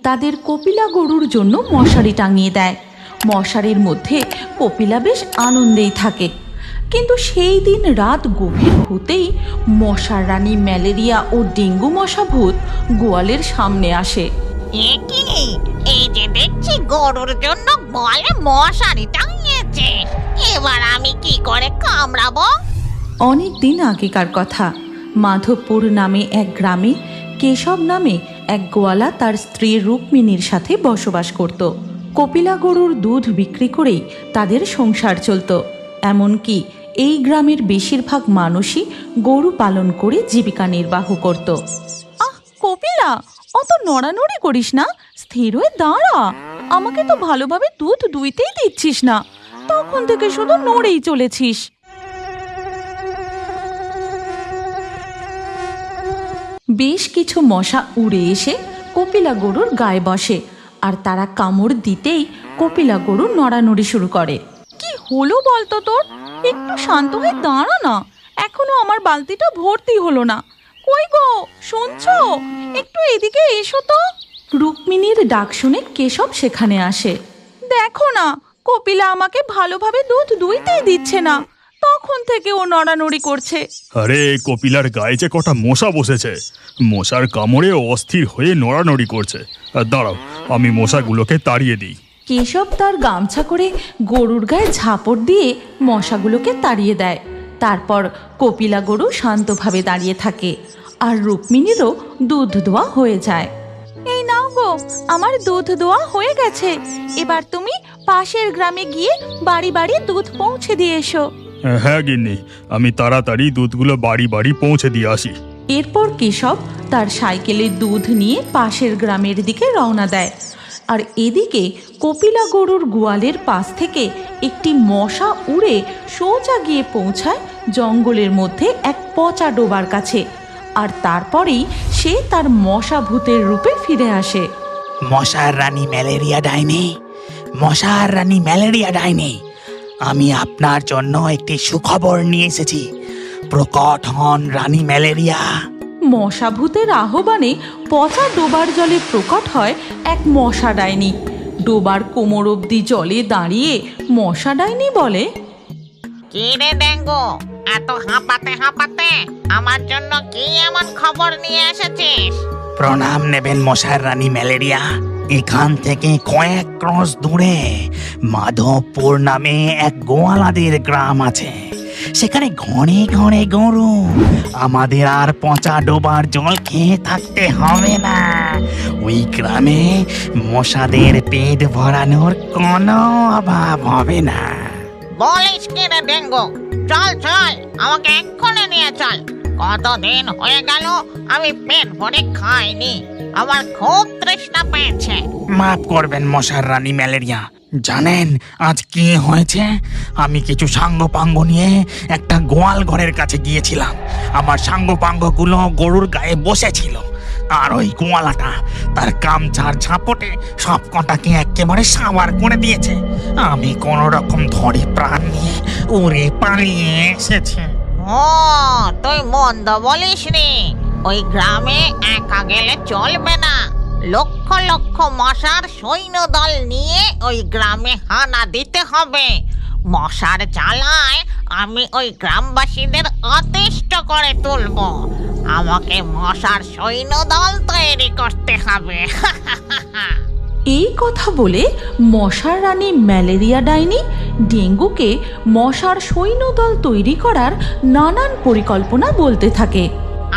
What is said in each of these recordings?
তাদের কপিলা গরুর জন্য মশারি টাঙিয়ে দেয়। মশারির মধ্যে কপিলা বেশ আনন্দেই থাকে। কিন্তু সেই দিন রাত গভীর হতেই মশার রানী ম্যালেরিয়া ও ডেঙ্গু মশা ভূত গোয়ালের সামনে আসে। এই যে দেখছি গরুর জন্য গোয়ালে মশারি টাঙিয়েছে, এবার আমি কি করে কামড়াবো? অনেক দিন আগেকার কথা। মাধবপুর নামে এক গ্রামে কেশব নামে এক গোয়ালা তার স্ত্রী রুক্মিণীর সাথে বসবাস করত। কপিলা গরুর দুধ বিক্রি করেই তাদের সংসার চলত। এমনকি এই গ্রামের বেশিরভাগ মানুষই গরু পালন করে জীবিকা নির্বাহ করত। আহ কপিলা, অত নড়ানড়ি করিস না, স্থির হয়ে দাঁড়া। আমাকে তো ভালোভাবে দুধ দুইতেই দিচ্ছিস না, তখন থেকে শুধু নড়েই চলেছিস। বেশ কিছু মশা উড়ে এসে কপিলা গরুর গায়ে বসে, আর তারা কামড় দিতেই কপিলা গরু নড়ানড়ি শুরু করে। কি হলো বলতো তোর? একটু শান্ত হয়ে দাঁড়া না, এখনো আমার বালতিটা ভর্তি হলো না। কই গো, শুনছো? একটু এদিকে এসো তো। রুক্মিণীর ডাক শুনে কেশব সেখানে আসে। দেখো না, কপিলা আমাকে ভালোভাবে দুধ দুইতেই দিচ্ছে না, তখন থেকে ও নড়ানড়ি করছে। আরে কপিলার গায়ে যে কটা মশা বসেছে, মশার কামড়ে অস্থির হয়ে নড়ানড়ি করছে। দাঁড়াও, আমি মশাগুলোকে তাড়িয়ে দিই। কেশব তার গামছা করে গরুর গায়ে ঝাপড় দিয়ে মশাগুলোকে তাড়িয়ে দেয়। তারপর কপিলা গরু শান্তভাবে দাঁড়িয়ে থাকে, আর রুক্মিণীরও দুধ দোয়া হয়ে যায়। এই নাও গো, আমার দুধ দোয়া হয়ে গেছে। এবার তুমি পাশের গ্রামে গিয়ে বাড়ি বাড়ি দুধ পৌঁছে দিয়ে এসো। হ্যাঁ গিন্নি, আমি তাড়াতাড়ি দুধগুলো বাড়ি বাড়ি পৌঁছে দিয়ে আসি। এরপর কেশব তার সাইকেলে দুধ নিয়ে পাশের গ্রামের দিকে রওনা দেয়। আর এদিকে কপিলা গরুর গোয়ালের পাশ থেকে একটি মশা উড়ে সোজা গিয়ে পৌঁছায় জঙ্গলের মধ্যে এক পচা ডোবার কাছে। আর তারপরেই সে তার মশা ভূতের রূপে ফিরে আসে। মশার রানী ম্যালেরিয়া ডাইনি, মশার রানী ম্যালেরিয়া ডাইনি, আমি আপনার জন্য একটি সুখবর নিয়ে এসেছি। প্রকট হন রানী ম্যালেরিয়া। মশা ভূতের আহ্বানে পচা ডোবার জলে প্রকট হয় এক মশা ডাইনি। ডোবার কোমর অবধি জলে দাঁড়িয়ে মশা ডাইনি বলে, কি রে ডেঙ্গু, এত হাঁপাতে হাঁপাতে আমার জন্য কি এমন খবর নিয়ে এসেছিস? প্রণাম নেবেন মশার রানী ম্যালেরিয়া। এখান থেকে কয়েক ক্রস দূরে মাধবপুর নামে এক গোয়ালাদের গ্রাম আছে। সেখানে ঘরে ঘরে গরু। আমাদের আর পচা ডোবার জল খেয়ে থাকতে হবে না। ওই গ্রামে মশাদের পেট ভরানোর কোনো অভাব হবে না। বলিস কি রে ডেঙ্গু, চল চল, আমাকে এক্ষুনি নিয়ে চল। কতদিন হয়ে গেল আমি পেট ভরে খাইনি, আমার খুব তৃষ্ণা পেয়েছে। মাফ করবেন মশার রানী ম্যালেরিয়া। জানেন আজ কি হয়েছে? আমি কিছু সাঙ্গপাঙ্গ নিয়ে একটা গোয়াল ঘরের কাছে গিয়েছিলাম। আমার সাঙ্গপাঙ্গগুলো গরুর গায়ে বসেছিল, আর ওই গোয়ালাটা তার গামছার ঝাপটে সব কটাকে একেবারে সাবার করে দিয়েছে। আমি কোনো রকম ধরে প্রাণ নিয়ে উড়ে পালিয়ে এসেছি। ও, তুই মন্দ বলিস নি। ওই গ্রামে একা গেলে চলবে না। লক্ষ লক্ষ মশার সৈন্যদল নিয়ে ওই গ্রামে হানা দিতে হবে। মশার জ্বালায় আমি ওই গ্রামবাসীদের অতিষ্ঠ করে তুলব। আমাকে মশার সৈন্যদল তৈরি করতে হবে। এই কথা বলে মশার রানী ম্যালেরিয়া ডাইনি ডেঙ্গুকে মশার সৈন্যদল তৈরি করার নানান পরিকল্পনা বলতে থাকে।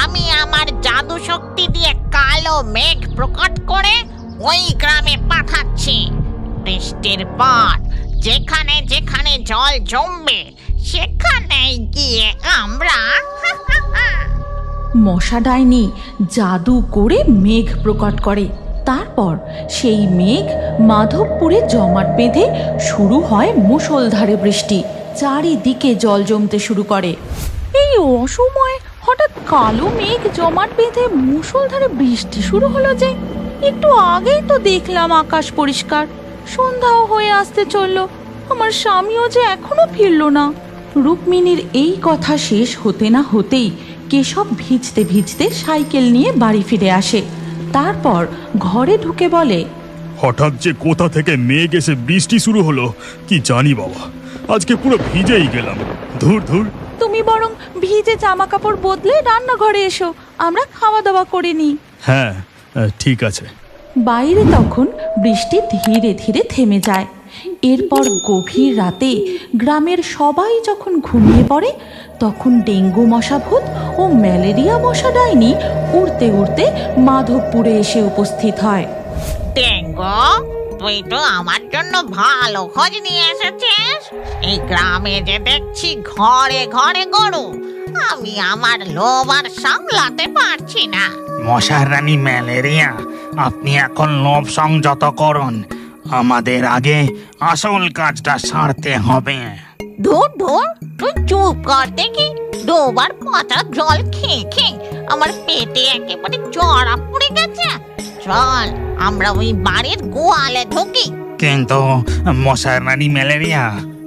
আমি আমার জাদু শক্তি দিয়ে কালো মেঘ প্রকট করে ওই গ্রামে পাঠাচ্ছি। বৃষ্টির পর যেখানে যেখানে জল জমবে সেখানে গিয়ে আমরা মশা ডাইনি জাদু করে মেঘ প্রকট করে। তারপর সেই মেঘ মাধবপুরে জমাট বেঁধে শুরু হয় মুষলধারে বৃষ্টি। চারিদিকে জল জমতে শুরু করে। এই অসময়ে হঠাৎ কালো মেঘ জমাট বেঁধে মুষলধারে বৃষ্টি শুরু হলো যে? একটু আগেই তো দেখলাম আকাশ পরিষ্কার, সন্ধ্যাও হয়ে আসতে চললো, আমার স্বামীও যে এখনো ফিরলো না। রুক্মিণীর এই কথা শেষ হতে না হতেই কেশব ভিজতে ভিজতে সাইকেল নিয়ে বাড়ি ফিরে আসে। তারপর ঘরে ঢুকে বলে, হঠাৎ যে কোথা থেকে মেঘ এসে বৃষ্টি শুরু হলো কি জানি বাবা, আজকে পুরো ভিজেই গেলাম। ধুর ধুর। তুমি বরং ভিজে জামা কাপড় বদলে রান্নাঘরে এসো, আমরা খাওয়া দাওয়া করে নিই। হ্যাঁ, ঠিক আছে। বাইরে তখন বৃষ্টি ধীরে ধীরে থেমে যায়। এরপর গভীর রাতে গ্রামের সবাই যখন ঘুমিয়ে পড়ে, তখন ডেঙ্গু মশাভূত ও ম্যালেরিয়া মশা ডাইনি উড়তে উড়তে মাধবপুরে এসে উপস্থিত হয়। টেঙ্গো, তুই তো আমার জন্য ভালো খোঁজ নিয়ে এসেছিস। এই গ্রামে যে দেখছি ঘরে ঘরে গরু, আমি আমার লোভ আর সামলাতে পারছি না। মশার রানী ম্যালেরিয়া, আপনি এখন লোভ সংযত করুন, আমাদের আগে আসল কাজটা সারতে হবে। ধুর ধুর, তুই চুপ কর দেখি। ডোবার পচা জল খেয়ে খেয়ে আমার পেটে একেবারে চড়া পড়ে গেছে। চল আমরা ওই বাড়ির গোয়ালে ঢুকি। কিন্তু মশার রানী ম্যালেরিয়া,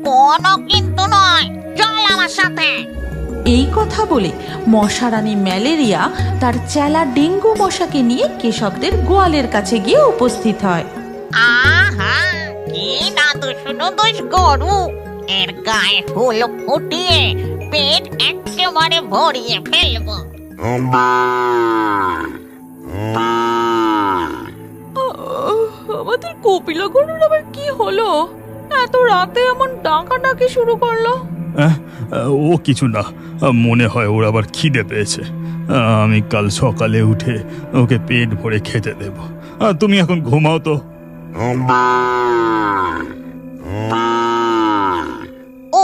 কোনো কিন্তু নয়, চল আমার সাথে। এই কথা বলে মশারানী ম্যালেরিয়া তার চেলা ডেঙ্গু মশাকে নিয়ে কেশবদের গোয়ালের কাছে গিয়ে উপস্থিত হয়। আহা, কি নাদুস গরু! এর গায়ে হুল ফুটিয়ে পেট একেবারে ভরিয়ে ফেলবো। আমাদের কপিলা গরুর আবার কি হলো? এত রাতে এমন ডাকাডাকি শুরু করলো। ও কিছু না, মনে হয় ওর আবার খিদে পেয়েছে। আমি কাল সকালে উঠে ওকে পেট ভরে খেতে দেব। তুমি এখন ঘুমাও তো। ও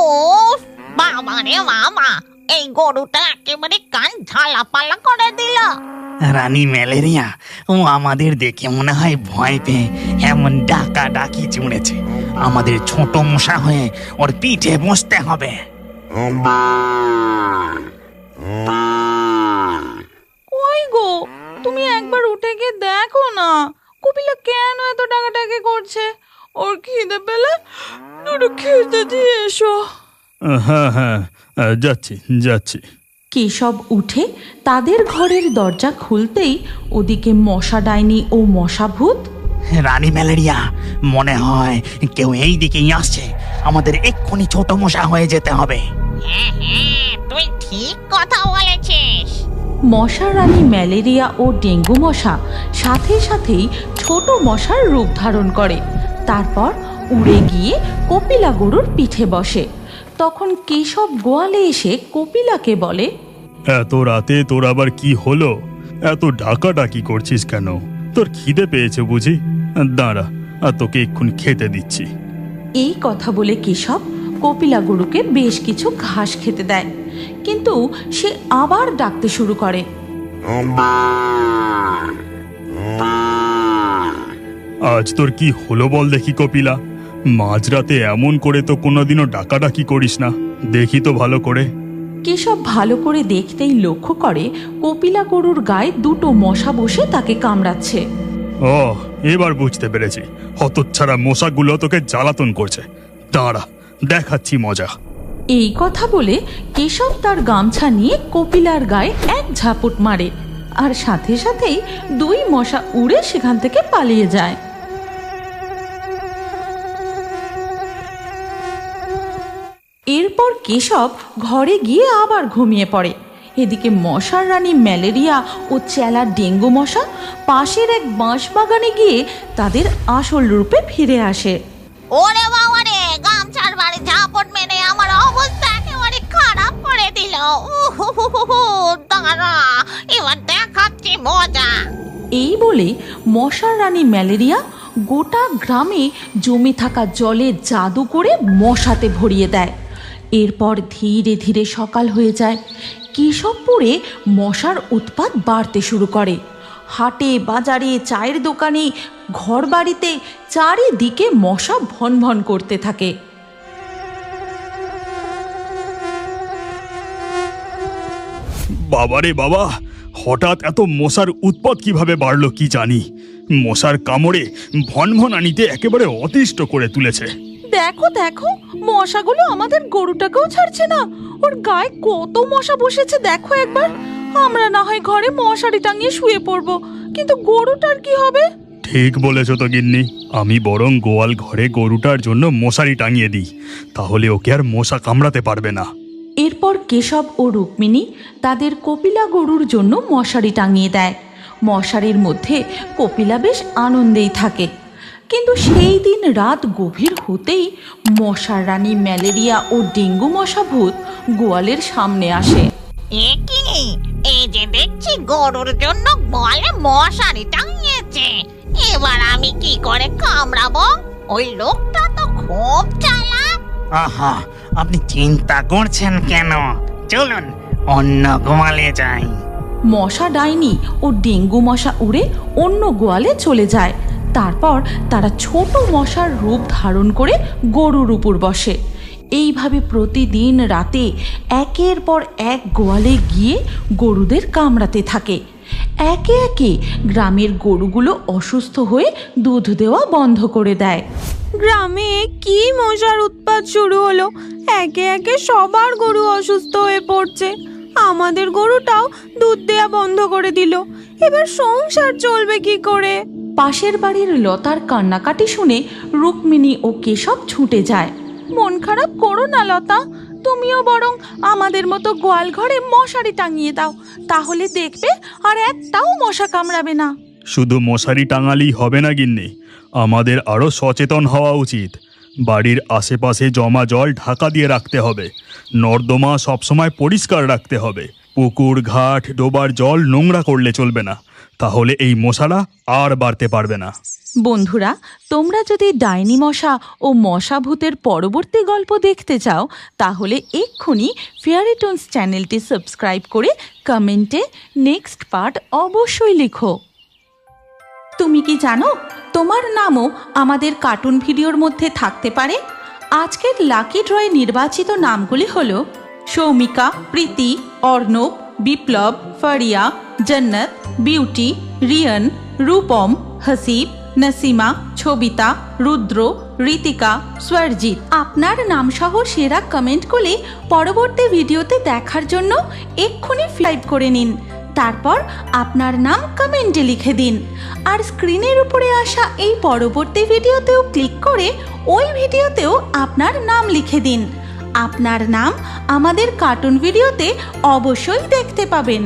বাবা রে বাবা, এই গরুটা একেবারে কান ঝালাপালা করে দিল। রানী ম্যালেরিয়া, ও আমাদের দেখে মনে হয় ভয় পেয়ে এমন ডাকা ডাকি জুড়েছে। আমাদের ছোট মশা হয়ে ওর পিঠে বসতে হবে। কই গো, তুমি একবার উঠে গিয়ে দেখো না কপিলা কেন এত ডাকাডাকি করছে। ওর খিদে পেলে দুটো খেতে দিয়ে এসো। হ্যাঁ হ্যাঁ, যাচ্ছি যাচ্ছি। কেশব উঠে তাদের ঘরের দরজা খুলতেই ওদিকে মশা ডাইনি ও মশা ভূত। রানী ম্যালেরিয়া, মনে হয় কেউ এই দিকেই আসছে। আমাদের এক্ষুনি ছোট মশা হয়ে যেতে হবে। হ্যাঁ হ্যাঁ, তুই ঠিক কথা বলেছিস। মশা রানী ম্যালেরিয়া ও ডেঙ্গু মশা সাথে সাথেই ছোট মশার রূপ ধারণ করে। তারপর উড়ে গিয়ে কপিলা গরুর পিঠে বসে। তখন কেশব গোয়ালে এসে কপিলাকে বলে, এত রাতে তোর আবার কি হলো? এত ডাকাডাকি করছিস কেন? তোর খিদে পেয়েছে বুঝি? দাঁড়া, তোকে এক্ষুনি খেতে দিচ্ছি। এই কথা বলে কেশব কপিলা গরুকে বেশ কিছু ঘাস খেতে দেয়, কিন্তু সে আবার ডাকতে শুরু করে। আজ তোর কি হলো বল দেখি কপিলা? মাঝরাতে এমন করে তো কোনোদিনও ডাকাডাকি করিস না, দেখি তো ভালো করে। কেশব ভালো করে দেখতেই লক্ষ্য করে কপিলা গরুর গায়ে দুটো মশা বসে তাকে কামড়াচ্ছে। ও, এবার বুঝতে পেরেছি, হতচ্ছাড়া মশাগুলো তোকে জ্বালাতন করছে। দাঁড়া, দেখাচ্ছি মজা। এই কথা বলে কেশব তার গামছা নিয়ে কপিলার গায়ে এক ঝাপট মারে, আর সাথে সাথেই দুই মশা উড়ে সেখান থেকে পালিয়ে যায়। এরপর কেশব ঘরে গিয়ে আবার ঘুমিয়ে পড়ে। এদিকে মশার রানী ম্যালেরিয়া ও চেলা ডেঙ্গু মশা পাশের এক বাঁশ বাগানে গিয়ে তাদের আসল রূপে ফিরে আসে। ওরে বাবা রে, গামছার বাড়ি ঝাপট মেরে আমার অবস্থা একেবারে খারাপ করে দিল। দাঁড়া, এবার দেখাচ্ছি মজা। এই বলে মশার রানী ম্যালেরিয়া গোটা গ্রামে জমে থাকা জলে জাদু করে মশাতে ভরিয়ে দেয়। এরপর ধীরে ধীরে সকাল হয়ে যায়। কেশবপুরে মশার উৎপাত বাড়তে শুরু করে। হাটে বাজারে, চায়ের দোকানে, ঘর বাড়িতে চারিদিকে মশা ভন ভন করতে থাকে। বাবারে বাবা, হঠাৎ এত মশার উৎপাত কিভাবে বাড়লো কি জানি। মশার কামড়ে ভনভনানিতে একেবারে অতিষ্ঠ করে তুলেছে। দেখো দেখো, মশাগুলো আমাদের গরুটাকেও ছাড়ছে না। ওর গায়ে কত মশা বসেছে দেখো একবার। আমরা না হয় ঘরে মশারি টাঙিয়ে শুয়ে পড়বো, কিন্তু গরুটার কি হবে? ঠিক বলেছ তো গিন্নি, আমি বরং গোয়াল ঘরে গরুটার জন্য মশারি টাঙিয়ে দিই, তাহলে ওকে আর মশা কামড়াতে পারবে না। এরপর কেশব ও রুক্মিণী তাদের কপিলা গরুর জন্য মশারি টাঙিয়ে দেয়। মশারির মধ্যে কপিলা বেশ আনন্দেই থাকে। কিন্তু সেই দিন রাত গভীর হতেই মশার রানী ম্যালেরিয়া ও ডেঙ্গু মশা ভূত গোয়ালের সামনে আসে। এ কি, এই যে দেখছি গরুর জন্য বলে মশারি টাঙিয়েছে, এবার আমি কি করে কামড়াবো? ওই লোকটা তো খুব চালাক। আহা, আপনি চিন্তা করছেন কেন? চলুন অন্য গোয়ালে যাই। মশা ডাইনি ও ডেঙ্গু মশা উড়ে অন্য গোয়ালে চলে যায়। তারপর তারা ছোট মশার রূপ ধারণ করে গরুর উপর বসে। এইভাবে প্রতিদিন রাতে একের পর এক গোয়ালে গিয়ে গরুদের কামড়াতে থাকে। একে একে গ্রামের গরুগুলো অসুস্থ হয়ে দুধ দেওয়া বন্ধ করে দেয়। গ্রামে কি মশার উৎপাত শুরু হলো! একে একে সবার গরু অসুস্থ হয়ে পড়ছে। আমাদের গরুটাও দুধ দেয়া বন্ধ করে দিল। এবার সংসার চলবে কি করে? পাশের বাড়ির লতার কান্নাকাটি শুনে রুক্মিণী ও কেশব ছুটে যায়। মন খারাপ করো না লতা, তুমিও বরং আমাদের মতো গোয়াল ঘরে মশারি টাঙিয়ে দাও, তাহলে দেখবে আর একটাও মশা কামড়াবে না। শুধু মশারি টাঙালেই হবে না গিন্নি, আমাদের আরও সচেতন হওয়া উচিত। বাড়ির আশেপাশে জমা জল ঢাকা দিয়ে রাখতে হবে, নর্দমা সবসময় পরিষ্কার রাখতে হবে, পুকুর ঘাট ডোবার জল নোংরা করলে চলবে না, তাহলে এই মশারা আর বাড়তে পারবে না। বন্ধুরা, তোমরা যদি ডাইনি মশা ও মশা ভূতের পরবর্তী গল্প দেখতে চাও, তাহলে এক্ষুনি ফেয়ারি টোনস চ্যানেলটি সাবস্ক্রাইব করে কমেন্টে নেক্সট পার্ট অবশ্যই লিখো। তুমি কি জানো, তোমার নামও আমাদের কার্টুন ভিডিওর মধ্যে থাকতে পারে? আজকের লাকি ড্রয়ে নির্বাচিত নামগুলি হলো সৌমিকা, প্রীতি, অর্ণব, বিপ্লব, ফারিয়া, জন্নত, বিউটি, রিয়ন, রূপম, হাসিব, নসিমা, ছবিতা, রুদ্র, ঋতিকা, স্বরজিৎ। আপনার নামসহ সেরা কমেন্ট করে পরবর্তী ভিডিওতে দেখার জন্য এক্ষুনি সাবস্ক্রাইব করে নিন। তারপর আপনার নাম কমেন্টে লিখে দিন। আর স্ক্রিনের উপরে আসা এই পরবর্তী ভিডিওতেও ক্লিক করে ওই ভিডিওতেও আপনার নাম লিখে দিন। আপনার নাম আমাদের কার্টুন ভিডিওতে অবশ্যই দেখতে পাবেন।